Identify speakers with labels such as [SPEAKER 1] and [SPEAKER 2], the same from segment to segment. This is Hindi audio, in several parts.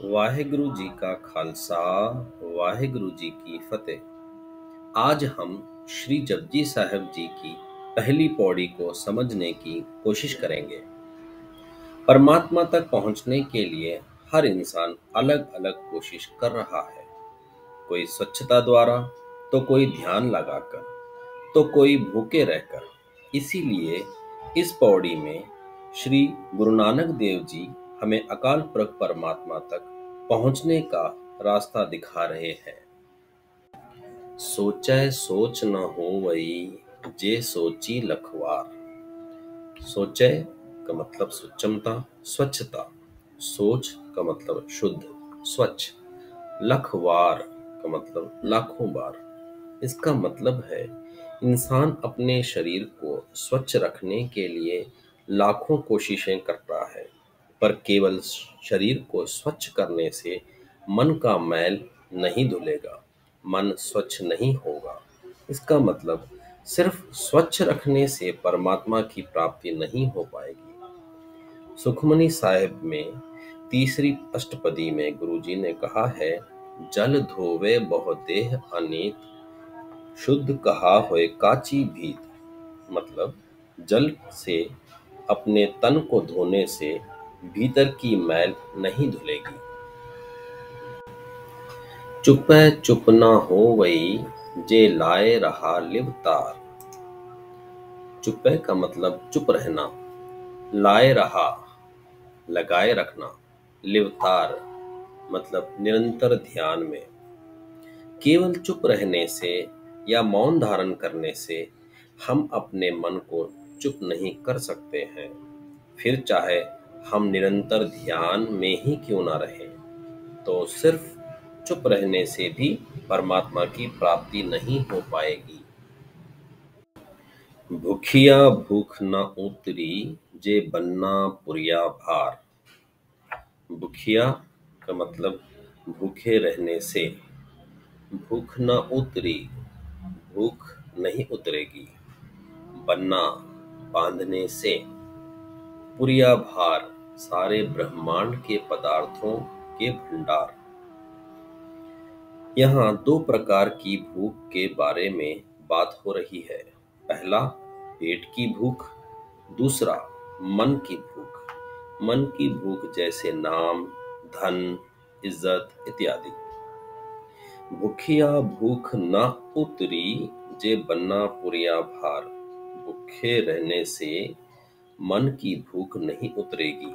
[SPEAKER 1] वाहिगुरु जी का खालसा वाहिगुरु जी की फतेह। आज हम श्री जपजी साहिब जी की पहली पौड़ी को समझने की कोशिश करेंगे। परमात्मा तक पहुंचने के लिए हर इंसान अलग अलग कोशिश कर रहा है। कोई स्वच्छता द्वारा, तो कोई ध्यान लगाकर, तो कोई भूखे रहकर। इसीलिए इस पौड़ी में श्री गुरु नानक देव जी हमें अकाल पुरख परमात्मा तक पहुंचने का रास्ता दिखा रहे हैं। सोचै सोच न होवई, जे सोची लखवार। सोचै का मतलब सुचमता, स्वच्छता। सोच का मतलब शुद्ध, स्वच्छ। लखवार का मतलब लाखों बार। इसका मतलब है इंसान अपने शरीर को स्वच्छ रखने के लिए लाखों कोशिशें करता है, पर केवल शरीर को स्वच्छ करने से मन का मैल नहीं धुलेगा, मन स्वच्छ नहीं होगा। इसका मतलब सिर्फ स्वच्छ रखने से परमात्मा की प्राप्ति नहीं हो पाएगी। सुखमनी साहिब में तीसरी अष्टपदी में गुरुजी ने कहा है, जल धोवे बहु देह अनीत, शुद्ध कहा होए काची भीत। मतलब जल से अपने तन को धोने से भीतर की मैल नहीं धुलेगी। चुपै चुप न होवई, जे लाए रहा लिवतार। चुपै का मतलब चुप रहना, लाए रहा लगाए रखना, लिवतार मतलब निरंतर ध्यान में। केवल चुप रहने से या मौन धारण करने से हम अपने मन को चुप नहीं कर सकते हैं। फिर चाहे हम निरंतर ध्यान में ही क्यों ना रहें, तो सिर्फ चुप रहने से भी परमात्मा की प्राप्ति नहीं हो पाएगी। भूखिया भूख न उतरी, जे बन्ना पुरिया भार। भूखिया का मतलब भूखे रहने से, भूख न उतरी, भूख नहीं उतरेगी। बन्ना बांधने से, पुरिया भार सारे ब्रह्मांड के पदार्थों के भंडार। यहाँ दो प्रकार की भूख के बारे में बात हो रही है। पहला पेट की भूख, दूसरा मन की भूख। मन की भूख जैसे नाम, धन, इज्जत इत्यादि। भूखिया भूख न उतरी, जे बन्ना पुरिया भार। भूखे रहने से मन की भूख नहीं उतरेगी,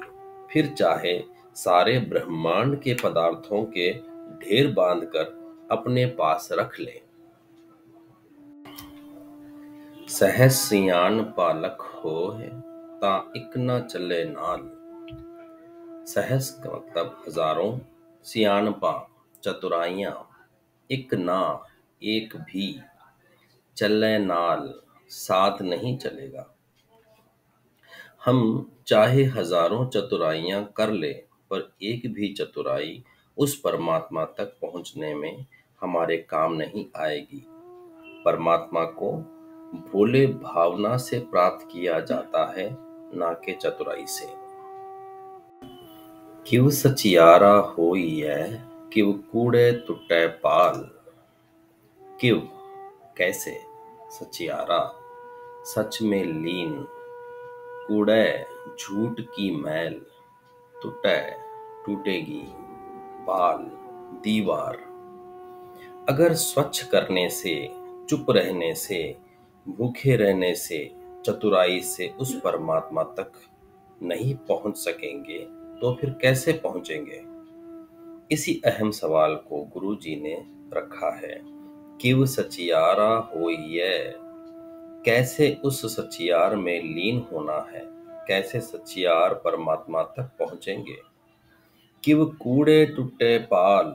[SPEAKER 1] फिर चाहे सारे ब्रह्मांड के पदार्थों के ढेर बांधकर अपने पास रख लें। सहज सियान पालक होए, ता इक न चले नाल। सहस का मतलब हजारों, सियानपा चतुराइयां, इक ना एक भी, चले नाल साथ नहीं चलेगा। हम चाहे हजारों चतुराइयां कर ले, पर एक भी चतुराई उस परमात्मा तक पहुंचने में हमारे काम नहीं आएगी। परमात्मा को भोले भावना से प्राप्त किया जाता है, ना कि चतुराई से। किव सचियारा होइए, किव कूड़े टुटे पाल। किव कैसे, सचियारा सच में लीन, कूड़े झूठ की मैल, टूटे टूटेगी, पाल दीवार। अगर स्वच्छ करने से, चुप रहने से, भूखे रहने से, चतुराई से उस परमात्मा तक नहीं पहुंच सकेंगे, तो फिर कैसे पहुंचेंगे? इसी अहम सवाल को गुरु जी ने रखा है। किव सचियारा होइए, कैसे उस सचियार में लीन होना है, कैसे सचियार परमात्मा तक पहुंचेंगे? किव कूड़े टूटे पाल,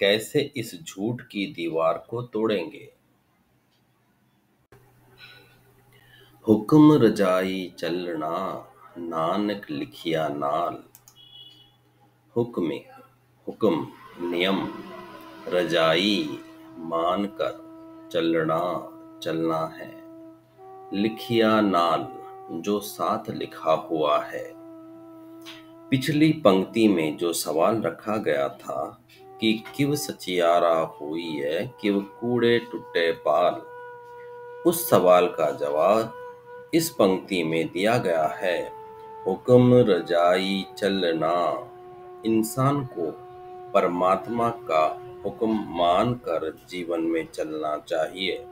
[SPEAKER 1] कैसे इस झूठ की दीवार को तोड़ेंगे? हुक्म रजाई चलना, नानक लिखिया नाल। हुक्म नियम, रजाई मानकर चलना है, लिखिया नाल जो साथ लिखा हुआ है। पिछली पंक्ति में जो सवाल रखा गया था कि किव सचियारा हुई है किव कूड़े टुट्टे पाल, उस सवाल का जवाब इस पंक्ति में दिया गया है। हुक्म रजाई चलना, इंसान को परमात्मा का हुक्म मानकर जीवन में चलना चाहिए।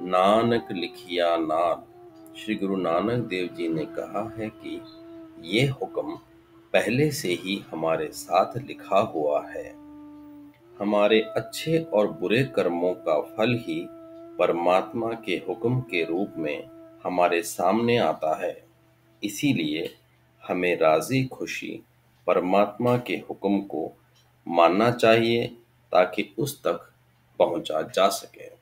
[SPEAKER 1] नानक लिखिया नाल, श्री गुरु नानक देव जी ने कहा है कि ये हुक्म पहले से ही हमारे साथ लिखा हुआ है। हमारे अच्छे और बुरे कर्मों का फल ही परमात्मा के हुक्म के रूप में हमारे सामने आता है। इसीलिए हमें राजी खुशी परमात्मा के हुक्म को मानना चाहिए ताकि उस तक पहुंचा जा सके।